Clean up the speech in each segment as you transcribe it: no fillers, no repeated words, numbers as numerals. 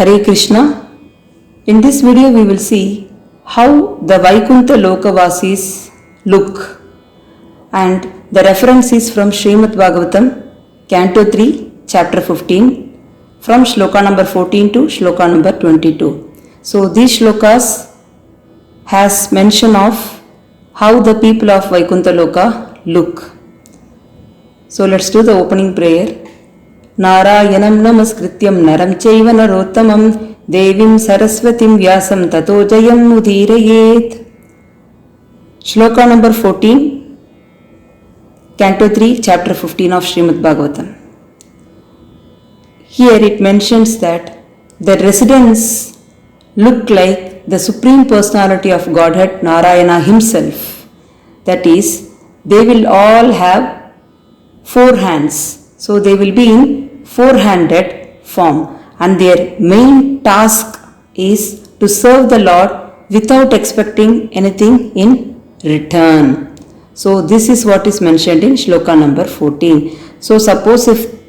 Hare Krishna. In this video we will see how the Vaikuntha Lokavasis look, and the reference is from Srimad Bhagavatam, Canto 3, Chapter 15, from Shloka number 14 to Shloka number 22. So these shlokas has mention of how the people of Vaikuntha Loka look. So let's do the opening prayer. Narayanam namaskrityam naram chaiva narottamam devim saraswatim vyasam tato jayam udhirayet. Shloka number 14, Canto 3, Chapter 15 of Srimad Bhagavatam. Here it mentions that the residents look like the Supreme Personality of Godhead Narayana himself. That is, they will all have 4 hands. So they will be in 4-handed form, and their main task is to serve the Lord without expecting anything in return. So this is what is mentioned in Shloka number 14. So suppose if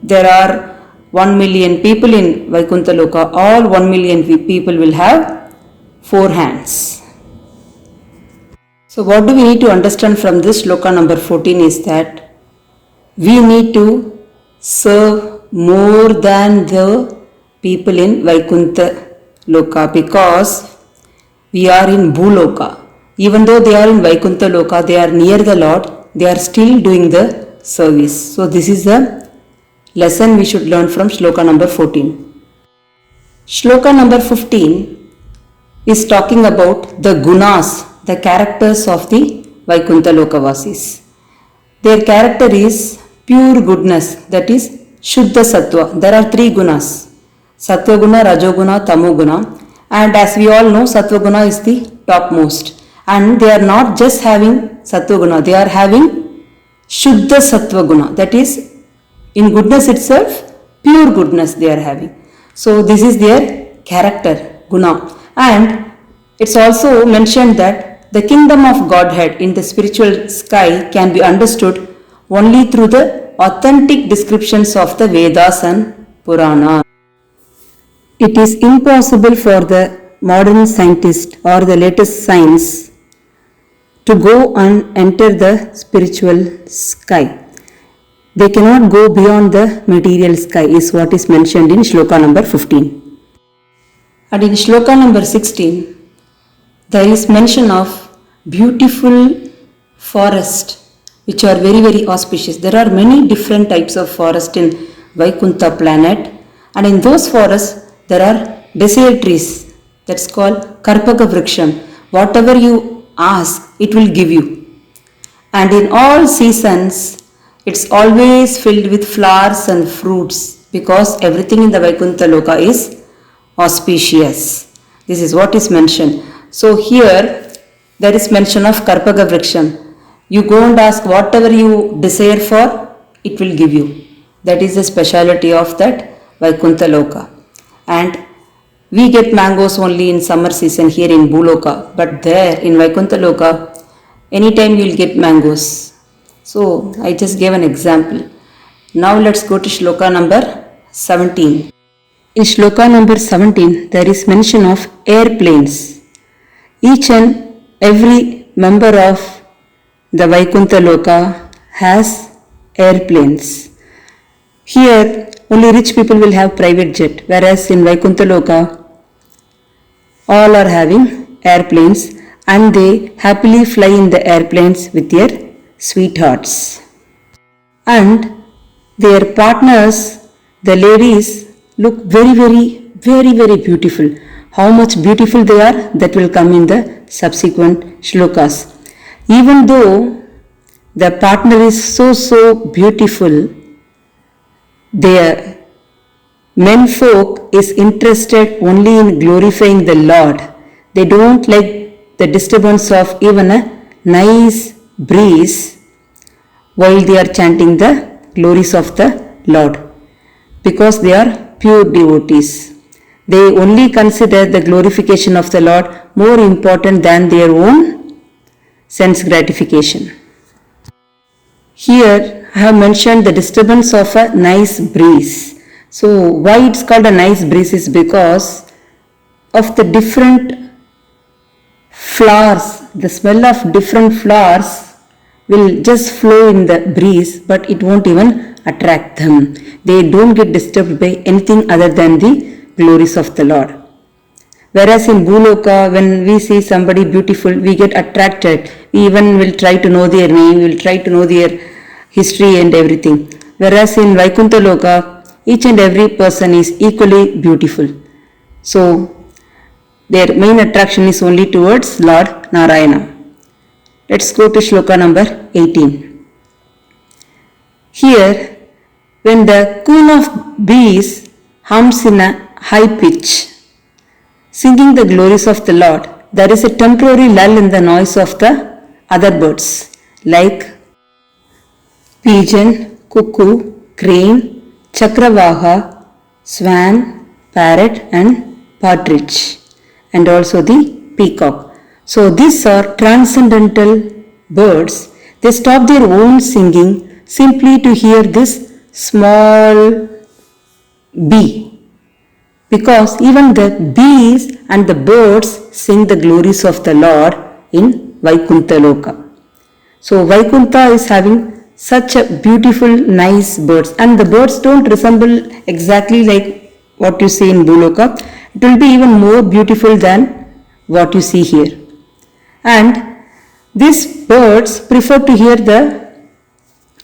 there are 1 million people in Vaikuntha Loka, all 1 million people will have 4 hands. So what do we need to understand from this Shloka number 14 is that we need to serve more than the people in Vaikuntha Loka, because we are in Bhuloka. Even though they are in Vaikuntha Loka, they are near the Lord, they are still doing the service. So this is the lesson we should learn from Shloka number 14. Shloka number 15 is talking about the gunas, the characters of the Vaikuntha Lokavasis. Their character is pure goodness, that is Shuddha Sattva. There are 3 gunas: Sattva Guna, Rajo Guna, Tamo Guna. And as we all know, Sattva Guna is the topmost. And they are not just having Sattva Guna, they are having Shuddha Sattva Guna. That is, in goodness itself, pure goodness they are having. So this is their character, Guna. And it's also mentioned that the kingdom of Godhead in the spiritual sky can be understood only through the authentic descriptions of the Vedas and Purana. It is impossible for the modern scientist or the latest science to go and enter the spiritual sky. They cannot go beyond the material sky, is what is mentioned in Shloka number 15. And in Shloka number 16, there is mention of beautiful forest which are very, very auspicious. There are many different types of forest in Vaikuntha planet, and in those forests there are desert trees. That's called Karpaka Vriksham. Whatever you ask, it will give you. And in all seasons, it's always filled with flowers and fruits, because everything in the Vaikuntha Loka is auspicious. This is what is mentioned. So here there is mention of Karpaka Vriksham. You go and ask whatever you desire for, it will give you. That is the speciality of that Vaikuntha Loka. And we get mangoes only in summer season here in Bhuloka, but there in Vaikuntha Loka, anytime you will get mangoes. So I just gave an example. Now let's go to Shloka number 17. In Shloka number 17, there is mention of airplanes. Each and every member of the Vaikuntha Loka has airplanes. Here only rich people will have private jet, whereas in Vaikuntha Loka all are having airplanes, and they happily fly in the airplanes with their sweethearts. And their partners, the ladies, look very, very, very, very beautiful. How much beautiful they are, that will come in the subsequent shlokas. Even though the partner is so beautiful, their menfolk is interested only in glorifying the Lord. They don't like the disturbance of even a nice breeze while they are chanting the glories of the Lord, because they are pure devotees. They only consider the glorification of the Lord more important than their own sense gratification. Here I have mentioned the disturbance of a nice breeze. So why it's called a nice breeze is because of the different flowers. The smell of different flowers will just flow in the breeze, but it won't even attract them. They don't get disturbed by anything other than the glories of the Lord. Whereas in Bhuloka, when we see somebody beautiful, we get attracted. We even will try to know their name, we will try to know their history and everything. Whereas in Vaikuntha Loka, each and every person is equally beautiful. So, their main attraction is only towards Lord Narayana. Let's go to shloka number 18. Here, when the queen of bees hums in a high pitch, singing the glories of the Lord, there is a temporary lull in the noise of the other birds like pigeon, cuckoo, crane, chakravaha, swan, parrot and partridge, and also the peacock. So these are transcendental birds. They stop their own singing simply to hear this small bee. Because even the bees and the birds sing the glories of the Lord in Vaikuntha Loka. So Vaikuntha is having such a beautiful, nice birds, and the birds don't resemble exactly like what you see in Bhuloka. It will be even more beautiful than what you see here. And these birds prefer to hear the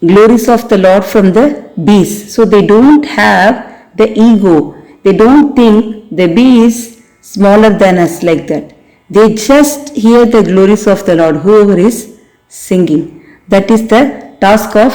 glories of the Lord from the bees. So they don't have the ego. They don't think the bee is smaller than us like that. They just hear the glories of the Lord, whoever is singing. That is the task of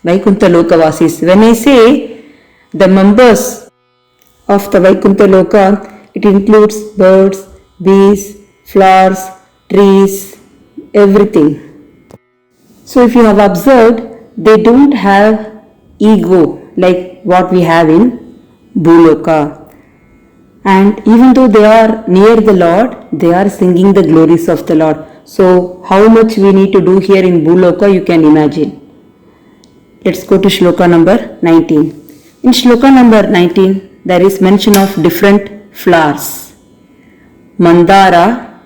Vaikuntha Lokavasis. When I say the members of the Vaikuntha Loka, it includes birds, bees, flowers, trees, everything. So if you have observed, they don't have ego like what we have in Bhuloka. And even though they are near the Lord, they are singing the glories of the Lord. So how much we need to do here in Bhuloka, you can imagine. Let's go to shloka number 19. In shloka number 19, there is mention of different flowers. Mandara,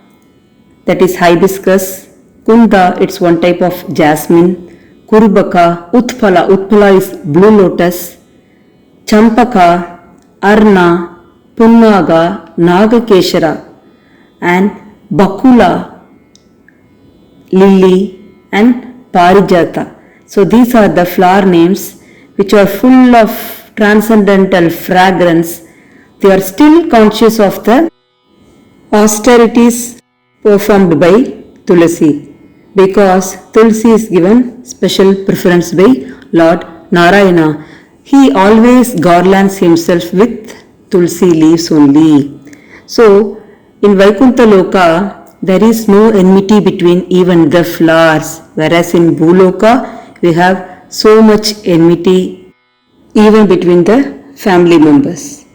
that is hibiscus. Kunda, it's one type of jasmine. Kurubaka, Utpala, Utpala is blue lotus. Champaka, Arna, Punnaga, Nagakeshara, and Bakula, lily, and Parijata. So these are the flower names which are full of transcendental fragrance. They are still conscious of the austerities performed by Tulasi, because Tulsi is given special preference by Lord Narayana. He always garlands himself with Tulsi leaves only. So, in Vaikuntha Loka, there is no enmity between even the flowers, whereas in Bhuloka, we have so much enmity even between the family members.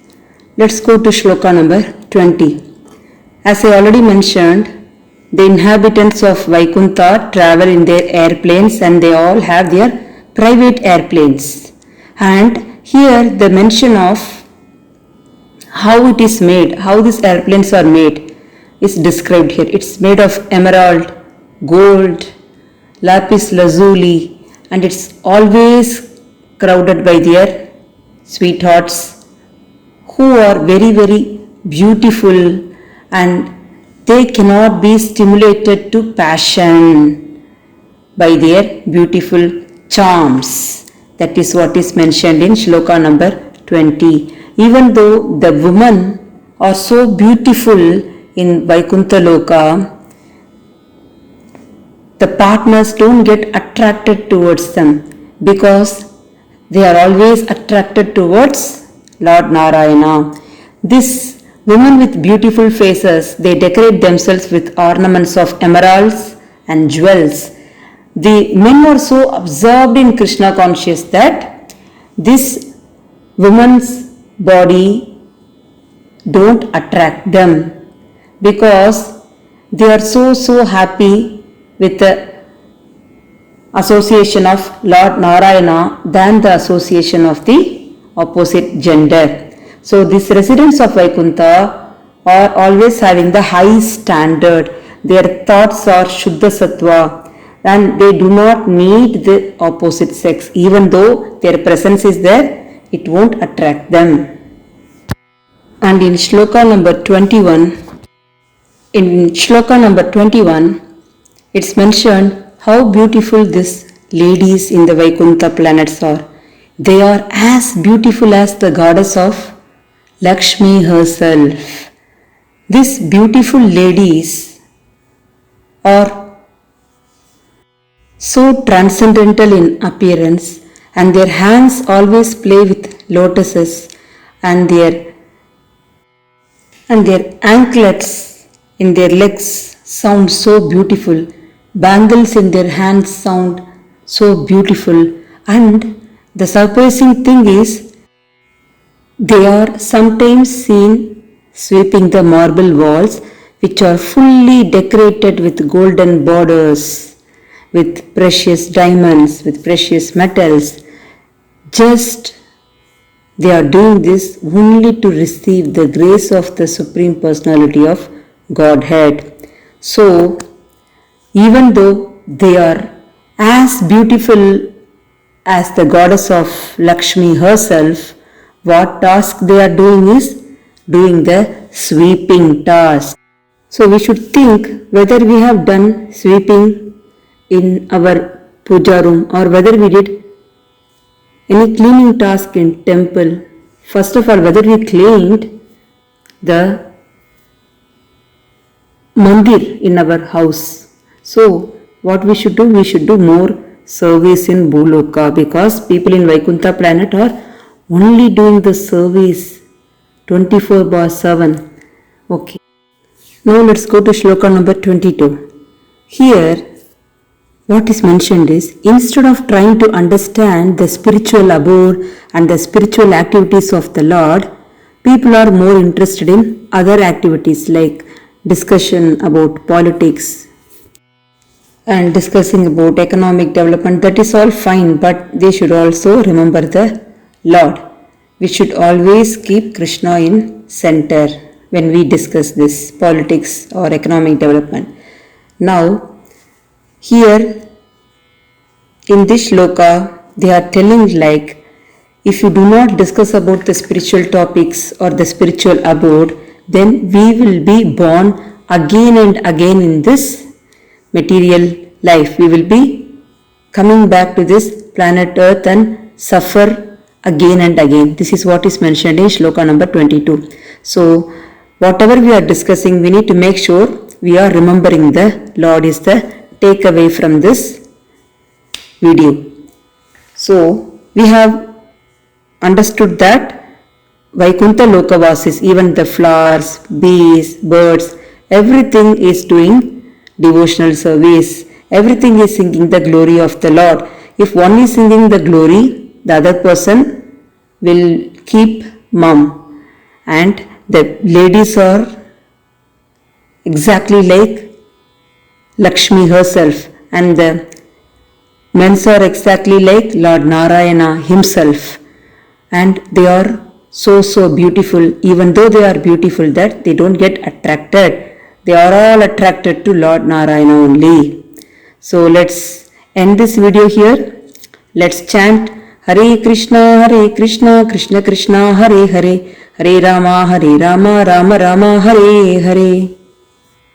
Let's go to shloka number 20. As I already mentioned, the inhabitants of Vaikuntha travel in their airplanes and they all have their private airplanes. And here the mention of how it is made, how these airplanes are made is described here. It's made of emerald, gold, lapis lazuli, and it's always crowded by their sweethearts who are very, very beautiful, and they cannot be stimulated to passion by their beautiful charms. That is what is mentioned in shloka number 20. Even though the women are so beautiful in Vaikuntha Loka, the partners don't get attracted towards them because they are always attracted towards Lord Narayana. These women with beautiful faces, they decorate themselves with ornaments of emeralds and jewels. The men are so absorbed in Krishna conscious that this woman's body don't attract them because they are so happy with the association of Lord Narayana than the association of the opposite gender. So these residents of Vaikuntha are always having the high standard. Their thoughts are Shuddha Sattva and they do not need the opposite sex. Even though their presence is there, it won't attract them. And in shloka number 21, it's mentioned how beautiful these ladies in the Vaikuntha planets are. They are as beautiful as the goddess of Lakshmi herself. These beautiful ladies are so transcendental in appearance, and their hands always play with lotuses, and their anklets in their legs sound so beautiful. Bangles in their hands sound so beautiful, and the surprising thing is they are sometimes seen sweeping the marble walls, which are fully decorated with golden borders, with precious diamonds, with precious metals. Just they are doing this only to receive the grace of the Supreme Personality of Godhead. So, even though they are as beautiful as the goddess of Lakshmi herself, what task they are doing is doing the sweeping task. So we should think whether we have done sweeping in our puja room or whether we did any cleaning task in temple. First of all, whether we cleaned the mandir in our house. So what we should do? We should do more service in Bhuloka, because people in Vaikuntha planet are only doing the service 24/7. Okay. Now let's go to shloka number 22. Here what is mentioned is, instead of trying to understand the spiritual abode and the spiritual activities of the Lord, people are more interested in other activities like discussion about politics and discussing about economic development. That is all fine, but they should also remember the Lord. We should always keep Krishna in center when we discuss this politics or economic development. Now, here in this shloka, they are telling like, if you do not discuss about the spiritual topics or the spiritual abode, then we will be born again and again in this material life. We will be coming back to this planet Earth and suffer again and again. This is what is mentioned in shloka number 22. So, whatever we are discussing, we need to make sure we are remembering the Lord is the takeaway from this video. So, we have understood that Vaikuntha Lokavasis, even the flowers, bees, birds, everything is doing devotional service. Everything is singing the glory of the Lord. If one is singing the glory, the other person will keep mum. And the ladies are exactly like Lakshmi herself, and the men are exactly like Lord Narayana himself. And they are so beautiful. Even though they are beautiful, that they don't get attracted. They are all attracted to Lord Narayana only. So let's end this video here. Let's chant Hare Krishna, Krishna Krishna, Hare Hare, Hare Rama, Rama Rama, Hare Hare.